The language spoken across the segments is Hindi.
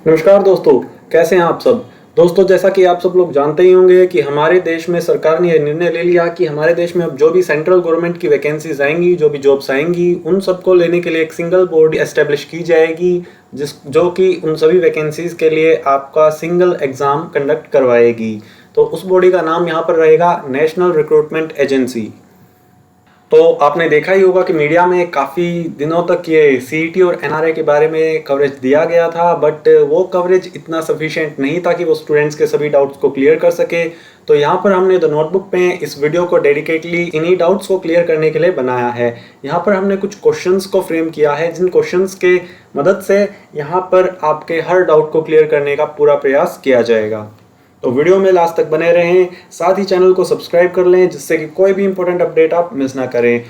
नमस्कार दोस्तों, कैसे हैं आप सब। दोस्तों, जैसा कि आप सब लोग जानते ही होंगे कि हमारे देश में सरकार ने यह निर्णय ले लिया कि हमारे देश में अब जो भी सेंट्रल गवर्नमेंट की वैकेंसीज आएंगी, जो भी जॉब्स आएंगी, उन सबको लेने के लिए एक सिंगल बोर्ड एस्टेब्लिश की जाएगी, जो कि उन सभी वैकेंसीज के लिए आपका सिंगल एग्जाम कंडक्ट करवाएगी। तो उस बॉडी का नाम यहाँ पर रहेगा नेशनल रिक्रूटमेंट एजेंसी। तो आपने देखा ही होगा कि मीडिया में काफ़ी दिनों तक ये सीईटी और एनआरए के बारे में कवरेज दिया गया था, बट वो कवरेज इतना सफिशिएंट नहीं था कि वो स्टूडेंट्स के सभी डाउट्स को क्लियर कर सके। तो यहाँ पर हमने द नोटबुक पे इस वीडियो को डेडिकेटली इन्हीं डाउट्स को क्लियर करने के लिए बनाया है। यहाँ पर हमने कुछ क्वेश्चंस को फ्रेम किया है, जिन क्वेश्चंस के मदद से यहाँ पर आपके हर डाउट को क्लियर करने का पूरा प्रयास किया जाएगा। तो वीडियो में लास्ट तक बने रहें, साथ ही चैनल को सब्सक्राइब कर लें जिससे कि कोई भी इंपॉर्टेंट अपडेट आप मिस ना करें।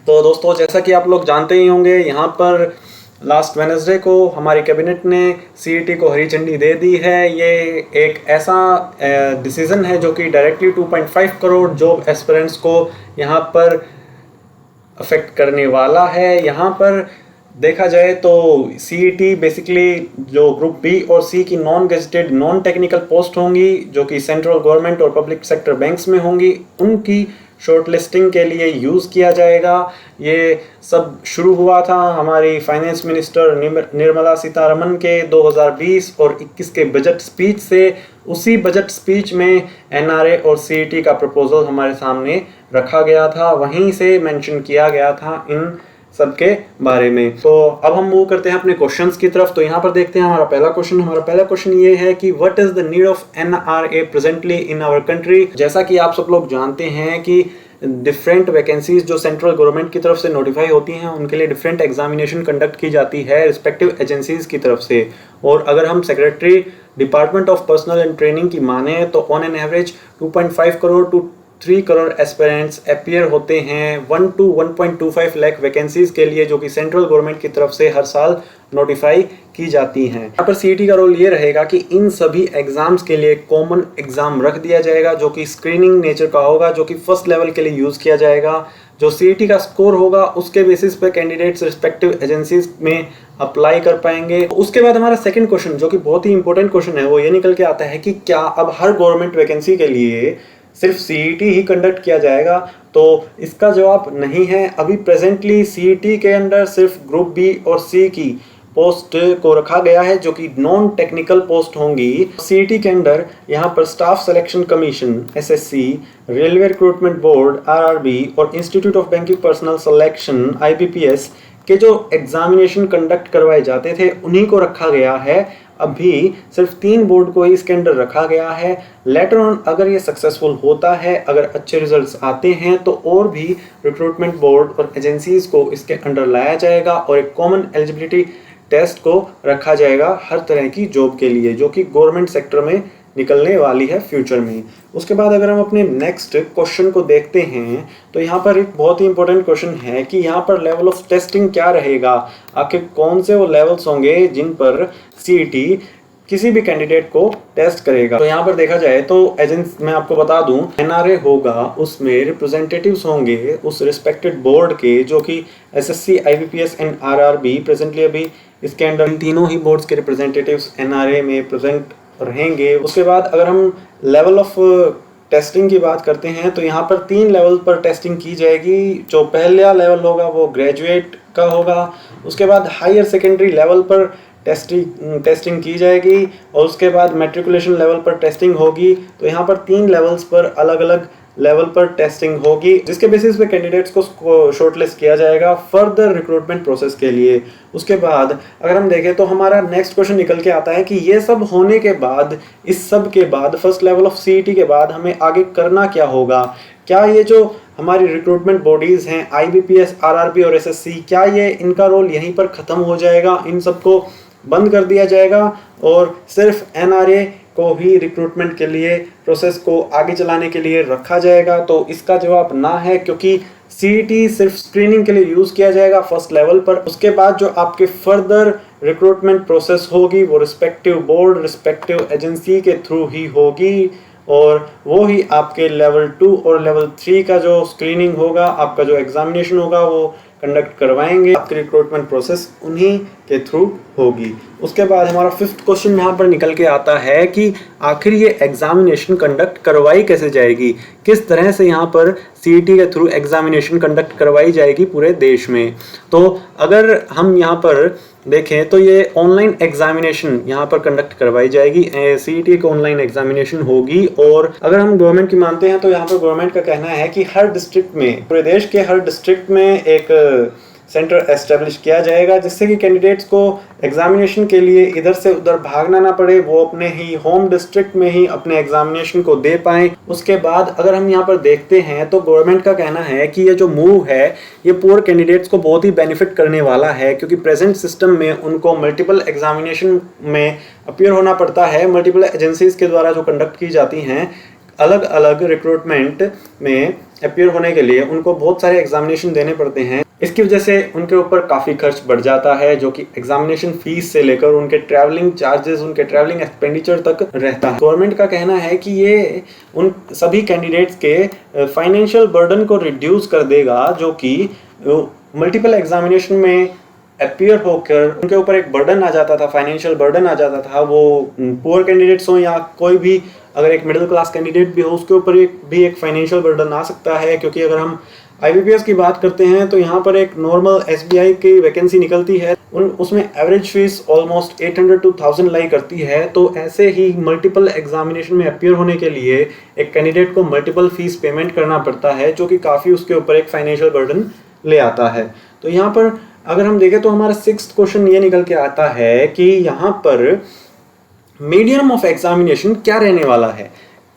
तो दोस्तों, जैसा कि आप लोग जानते ही होंगे, यहाँ पर लास्ट वेडनेसडे को हमारी कैबिनेट ने सीईटी को हरी झंडी दे दी है। ये एक ऐसा डिसीजन है जो कि डायरेक्टली 2.5 करोड़ जॉब एस्पिरेंट्स को यहाँ पर अफेक्ट करने वाला है। यहाँ पर देखा जाए तो सीईटी बेसिकली जो ग्रुप बी और सी की non gazetted non technical post होंगी, जो कि सेंट्रल गवर्नमेंट और पब्लिक सेक्टर बैंक्स में होंगी, उनकी शॉर्ट लिस्टिंग के लिए यूज़ किया जाएगा। ये सब शुरू हुआ था हमारी फाइनेंस मिनिस्टर निर्मला सीतारमन के 2020 और 21 के बजट स्पीच से। उसी बजट स्पीच में एनआरए और सीईटी का प्रपोजल हमारे सामने रखा गया था, वहीं से मेंशन किया गया था इन सबके बारे में। तो अब हम मूव करते हैं अपने क्वेश्चंस की तरफ। तो यहाँ पर देखते हैं हमारा पहला क्वेश्चन ये है कि what is the need of NRA presently in our country. जैसा कि आप सब लोग जानते हैं कि डिफरेंट वैकेंसीज जो सेंट्रल गवर्नमेंट की तरफ से नोटिफाई होती हैं, उनके लिए डिफरेंट एग्जामिनेशन कंडक्ट की जाती है रिस्पेक्टिव एजेंसीज की तरफ से। और अगर हम secretary department of personnel and training की माने तो on an average 2.5 crore to 3 crore aspirants appear होते हैं 1 to 1.25 लाख वैकेंसीज के लिए, जो कि सेंट्रल गवर्नमेंट की तरफ से हर साल नोटिफाई की जाती हैं। यहाँ पर सीईटी का रोल ये रहेगा कि इन सभी एग्जाम्स के लिए कॉमन एग्जाम रख दिया जाएगा, जो कि स्क्रीनिंग नेचर का होगा, जो कि फर्स्ट लेवल के लिए यूज किया जाएगा। जो सीईटी का स्कोर होगा उसके बेसिस पे कैंडिडेट्स रिस्पेक्टिव एजेंसीज में अप्लाई कर पाएंगे। उसके बाद हमारा सेकंड क्वेश्चन, जो कि बहुत ही इंपॉर्टेंट क्वेश्चन है, वो ये निकल के आता है कि क्या अब हर गवर्नमेंट वैकेंसी के लिए सिर्फ सीईटी ही कंडक्ट किया जाएगा। तो इसका जवाब नहीं है। अभी प्रेजेंटली सीईटी के अंदर सिर्फ ग्रुप बी और सी की पोस्ट को रखा गया है, जो कि नॉन टेक्निकल पोस्ट होंगी। सीईटी के अंदर यहाँ पर staff selection commission SSC, railway recruitment board RRB और institute of banking personnel selection IBPS के जो एग्जामिनेशन कंडक्ट करवाए जाते थे उन्हीं को रखा गया है। अभी सिर्फ 3 बोर्ड को ही इसके अंदर रखा गया है। लेटर ऑन अगर ये सक्सेसफुल होता है, अगर अच्छे रिजल्ट्स आते हैं, तो और भी रिक्रूटमेंट बोर्ड और एजेंसीज को इसके अंडर लाया जाएगा और एक कॉमन एलिजिबिलिटी टेस्ट को रखा जाएगा हर तरह की जॉब के लिए, जो कि गवर्नमेंट सेक्टर में निकलने वाली है फ्यूचर में। उसके बाद अगर हम अपने नेक्स्ट क्वेश्चन को देखते हैं तो यहाँ पर एक बहुत ही इंपॉर्टेंट क्वेश्चन है कि यहाँ पर लेवल ऑफ टेस्टिंग क्या रहेगा, आखिर कौन से वो लेवल्स होंगे जिन पर सीईटी किसी भी कैंडिडेट को टेस्ट करेगा। तो यहाँ पर देखा जाए तो मैं आपको बता दूं, एनआरए होगा, उसमें रिप्रेजेंटेटिव्स होंगे उस रिस्पेक्टेड बोर्ड के, जो कि SSC, IBPS and RRB. Presently अभी इसके अंडर तीनों ही बोर्ड्स के रिप्रेजेंटेटिव्स एनआरए में प्रेजेंट रहेंगे। उसके बाद अगर हम लेवल ऑफ टेस्टिंग की बात करते हैं तो यहाँ पर 3 लेवल पर टेस्टिंग की जाएगी। जो पहला लेवल होगा वो ग्रेजुएट का होगा। उसके बाद हायर सेकेंडरी लेवल पर टेस्टिंग की जाएगी और उसके बाद मैट्रिकुलेशन लेवल पर टेस्टिंग होगी। तो यहाँ पर 3 लेवल्स पर अलग अलग लेवल पर टेस्टिंग होगी, जिसके बेसिस पे कैंडिडेट्स को शॉर्टलिस्ट किया जाएगा फर्दर रिक्रूटमेंट प्रोसेस के लिए। उसके बाद अगर हम देखें तो हमारा नेक्स्ट क्वेश्चन निकल के आता है कि ये सब होने के बाद, इस सब के बाद, फर्स्ट लेवल ऑफ सीईटी के बाद हमें आगे करना क्या होगा। क्या ये जो हमारी रिक्रूटमेंट बॉडीज हैं आईबीपीएस, आरआरबी और एसएससी, क्या ये इनका रोल यहीं पर खत्म हो जाएगा, इन सबको बंद कर दिया जाएगा और सिर्फ एनआरए को ही रिक्रूटमेंट के लिए प्रोसेस को आगे चलाने के लिए रखा जाएगा। तो इसका जवाब ना है, क्योंकि सीईटी सिर्फ स्क्रीनिंग के लिए यूज़ किया जाएगा फर्स्ट लेवल पर। उसके बाद जो आपके फर्दर रिक्रूटमेंट प्रोसेस होगी वो रिस्पेक्टिव बोर्ड, रिस्पेक्टिव एजेंसी के थ्रू ही होगी और वो ही आपके लेवल 2 और लेवल 3 का जो स्क्रीनिंग होगा, आपका जो एग्जामिनेशन होगा वो कंडक्ट करवाएंगे, आपकी रिक्रूटमेंट प्रोसेस उन्हीं के थ्रू होगी। उसके बाद हमारा 5th क्वेश्चन यहाँ पर निकल के आता है कि आखिर ये एग्जामिनेशन कंडक्ट करवाई कैसे जाएगी, किस तरह से यहाँ पर सीईटी के थ्रू एग्जामिनेशन कंडक्ट करवाई जाएगी पूरे देश में। तो अगर हम यहाँ पर देखें तो ये ऑनलाइन एग्जामिनेशन यहाँ पर कंडक्ट करवाई जाएगी, सीईटी की ऑनलाइन एग्जामिनेशन होगी। और अगर हम गवर्नमेंट की मानते हैं तो यहाँ पर गवर्नमेंट का कहना है कि हर डिस्ट्रिक्ट में, पूरे देश के हर डिस्ट्रिक्ट में एक सेंटर एस्टेब्लिश किया जाएगा, जिससे कि कैंडिडेट्स को एग्जामिनेशन के लिए इधर से उधर भागना ना पड़े, वो अपने ही होम डिस्ट्रिक्ट में ही अपने एग्जामिनेशन को दे पाएं। उसके बाद अगर हम यहाँ पर देखते हैं तो गवर्नमेंट का कहना है कि ये जो मूव है ये पुअर कैंडिडेट्स को बहुत ही बेनिफिट करने वाला है, क्योंकि प्रेजेंट सिस्टम में उनको मल्टीपल एग्जामिनेशन में अपीयर होना पड़ता है, मल्टीपल एजेंसीज के द्वारा जो कंडक्ट की जाती हैं अलग अलग रिक्रूटमेंट में अपीयर होने के लिए उनको बहुत सारे एग्जामिनेशन देने पड़ते हैं। इसकी वजह से उनके ऊपर काफ़ी खर्च बढ़ जाता है, जो कि एग्जामिनेशन फीस से लेकर उनके ट्रैवलिंग चार्जेस, उनके ट्रैवलिंग एक्सपेंडिचर तक रहता है। गवर्नमेंट का कहना है कि ये उन सभी कैंडिडेट्स के फाइनेंशियल बर्डन को रिड्यूस कर देगा, जो कि मल्टीपल एग्जामिनेशन में अपीयर होकर उनके ऊपर एक बर्डन आ जाता था, फाइनेंशियल बर्डन आ जाता था। वो पुअर कैंडिडेट्स हो या कोई भी, अगर एक मिडिल क्लास कैंडिडेट भी हो, उसके ऊपर भी एक फाइनेंशियल बर्डन आ सकता है। क्योंकि अगर हम IBPS की बात करते हैं तो यहाँ पर एक नॉर्मल SBI की वैकेंसी निकलती है, उसमें एवरेज फीस ऑलमोस्ट 800 to 1000 लाई करती है। तो ऐसे ही मल्टीपल एग्जामिनेशन में अपीयर होने के लिए एक कैंडिडेट को मल्टीपल फीस पेमेंट करना पड़ता है, जो कि काफ़ी उसके ऊपर एक फाइनेंशियल बर्डन ले आता है। तो यहाँ पर अगर हम देखें तो हमारा 6th क्वेश्चन ये निकल के आता है कि यहाँ पर मीडियम ऑफ एग्जामिनेशन क्या रहने वाला है,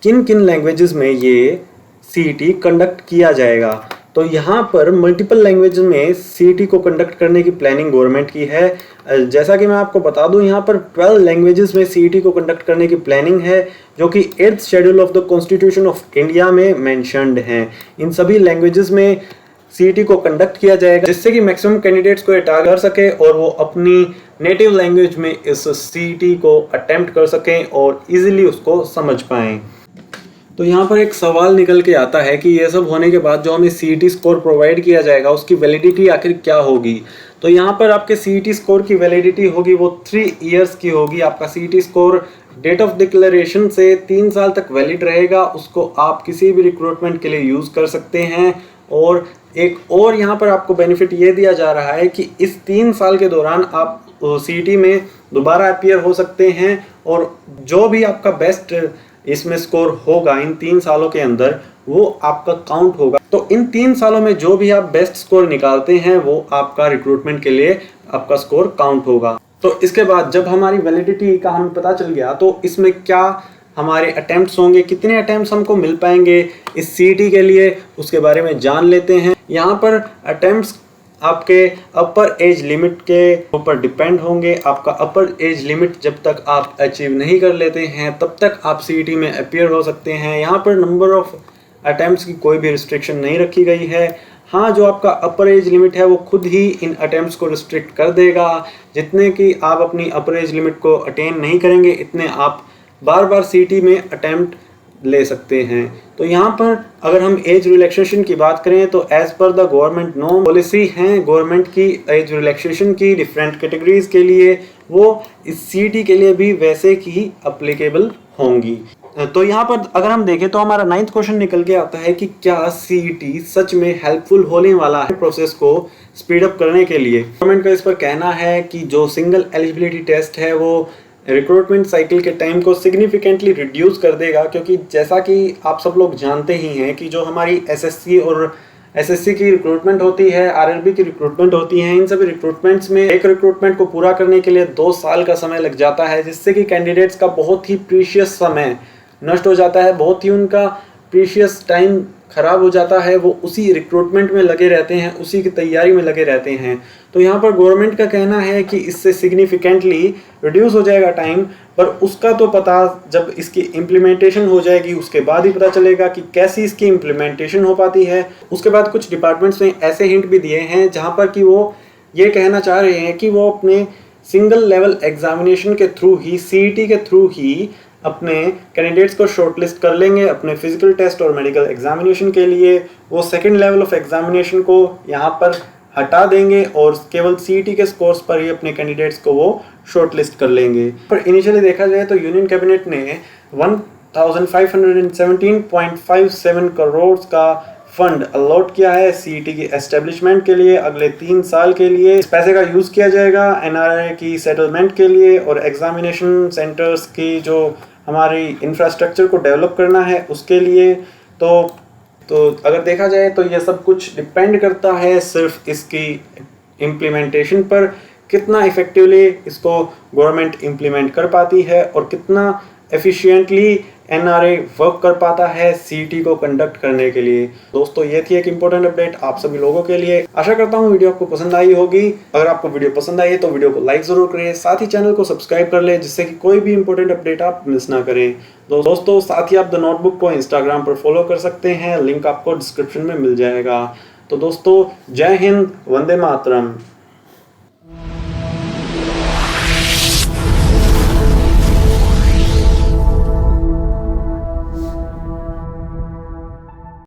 किन किन लैंग्वेजेस में ये सीईटी कंडक्ट किया जाएगा। तो यहाँ पर मल्टीपल लैंग्वेज में सीईटी को कंडक्ट करने की प्लानिंग गवर्नमेंट की है। जैसा कि मैं आपको बता दूं, यहाँ पर 12 लैंग्वेजेस में सीईटी को कंडक्ट करने की प्लानिंग है, जो कि 8th schedule of the constitution of India में मेंशन्ड हैं। इन सभी लैंग्वेजेस में सीईटी को कंडक्ट किया जाएगा, जिससे कि मैक्सिमम कैंडिडेट्स को ये टारगेट कर सके और वो अपनी नेटिव लैंग्वेज में इस सीईटी को अटेम्प्ट कर सकें और इजीली उसको समझ पाएं। तो यहाँ पर एक सवाल निकल के आता है कि ये सब होने के बाद जो हमें सीईटी स्कोर प्रोवाइड किया जाएगा उसकी वैलिडिटी आखिर क्या होगी। तो यहाँ पर आपके सीईटी स्कोर की वैलिडिटी होगी वो 3 इयर्स की होगी। आपका CET score date of declaration से 3 साल तक वैलिड रहेगा, उसको आप किसी भी रिक्रूटमेंट के लिए यूज़ कर सकते हैं। और एक और यहाँ पर आपको बेनिफिट ये दिया जा रहा है कि इस 3 साल के दौरान आप सीईटी में दोबारा अपीयर हो सकते हैं, और जो भी आपका बेस्ट इसमें स्कोर होगा इन 3 सालों के अंदर वो आपका काउंट होगा। तो इन 3 सालों में जो भी आप बेस्ट स्कोर निकालते हैं वो आपका रिक्रूटमेंट के लिए आपका स्कोर काउंट होगा। तो इसके बाद जब हमारी वैलिडिटी का हमें पता चल गया तो इसमें क्या हमारे अटेम्प्ट्स होंगे, कितने अटेम्प्ट्स हमको मिल पाएंगे इस सीईटी के लिए, उसके बारे में जान लेते हैं। यहाँ पर अटेम्प्ट्स आपके अपर एज लिमिट के ऊपर डिपेंड होंगे। आपका अपर एज लिमिट जब तक आप अचीव नहीं कर लेते हैं तब तक आप सीईटी में अपीयर हो सकते हैं। यहाँ पर नंबर ऑफ अटेम्प्ट्स की कोई भी रिस्ट्रिक्शन नहीं रखी गई है। हाँ, जो आपका अपर एज लिमिट है वो खुद ही इन अटेम्प्ट्स को रिस्ट्रिक्ट कर देगा। जितने कि आप अपनी अपर एज लिमिट को अटेन नहीं करेंगे इतने आप बार बार सीईटी में अटेम्प्ट ले सकते हैं। तो यहाँ पर अगर हम एज रिलैक्सेशन की बात करें तो as per the government no policy हैं गवर्नमेंट की एज रिलैक्सेशन की डिफरेंट कैटेगरीज के लिए, वो इस सीईटी के लिए भी वैसे ही अप्लीकेबल होंगी। तो यहाँ पर अगर हम देखें तो हमारा 9th क्वेश्चन निकल के आता है कि क्या सीईटी सच में हेल्पफुल होने वाला है प्रोसेस को स्पीड अप करने के लिए। गवर्नमेंट का इस पर कहना है कि जो सिंगल एलिजिबिलिटी टेस्ट है वो रिक्रूटमेंट साइकिल के टाइम को सिग्निफिकेंटली रिड्यूस कर देगा, क्योंकि जैसा कि आप सब लोग जानते ही हैं कि जो हमारी एसएससी और एसएससी की रिक्रूटमेंट होती है, आरआरबी की रिक्रूटमेंट होती है, इन सभी रिक्रूटमेंट्स में एक रिक्रूटमेंट को पूरा करने के लिए 2 साल का समय लग जाता है, जिससे कि कैंडिडेट्स का बहुत ही प्रीशियस समय नष्ट हो जाता है, बहुत ही उनका प्रीशियस टाइम खराब हो जाता है। वो उसी रिक्रूटमेंट में लगे रहते हैं, उसी की तैयारी में लगे रहते हैं। तो यहाँ पर गवर्नमेंट का कहना है कि इससे सिग्निफिकेंटली रिड्यूस हो जाएगा टाइम, पर उसका तो पता जब इसकी इम्प्लीमेंटेशन हो जाएगी उसके बाद ही पता चलेगा कि कैसी इसकी इम्प्लीमेंटेशन हो पाती है। उसके बाद कुछ डिपार्टमेंट्स ने ऐसे हिंट भी दिए हैं जहाँ पर कि वो ये कहना चाह रहे हैं कि वो अपने सिंगल लेवल एग्जामिनेशन के थ्रू ही, सीईटी के थ्रू ही अपने कैंडिडेट्स को शॉर्टलिस्ट कर लेंगे अपने फिजिकल टेस्ट और मेडिकल एग्जामिनेशन के लिए। वो सेकंड लेवल ऑफ एग्जामिनेशन को यहाँ पर हटा देंगे और केवल सीईटी के स्कोर्स पर ही अपने कैंडिडेट्स को वो शॉर्टलिस्ट कर लेंगे। पर इनिशियली देखा जाए तो यूनियन कैबिनेट ने 1517.57 करोड़ का फंड अलॉट किया है सीईटी की एस्टेब्लिशमेंट के लिए अगले 3 साल के लिए। इस पैसे का यूज़ किया जाएगा एनआरआई की सेटलमेंट के लिए और एग्जामिनेशन सेंटर्स की जो हमारी इंफ्रास्ट्रक्चर को डेवलप करना है उसके लिए। तो अगर देखा जाए तो ये सब कुछ डिपेंड करता है सिर्फ इसकी इम्प्लीमेंटेशन पर, कितना इफ़ेक्टिवली इसको गवर्नमेंट इम्प्लीमेंट कर पाती है और कितना एफिशिएंटली एनआरए वर्क कर पाता है सीईटी को कंडक्ट करने के लिए। दोस्तों ये थी एक इम्पोर्टेंट अपडेट आप सभी लोगों के लिए। आशा करता हूँ वीडियो आपको पसंद आई होगी। अगर आपको वीडियो पसंद आई है तो वीडियो को लाइक ज़रूर करें, साथ ही चैनल को सब्सक्राइब कर लें जिससे कि कोई भी इंपॉर्टेंट अपडेट आप मिस ना करें। दोस्तों साथ ही आप द नोटबुक को इंस्टाग्राम पर फॉलो कर सकते हैं, लिंक आपको डिस्क्रिप्शन में मिल जाएगा। तो दोस्तों जय हिंद, वंदे मातरम।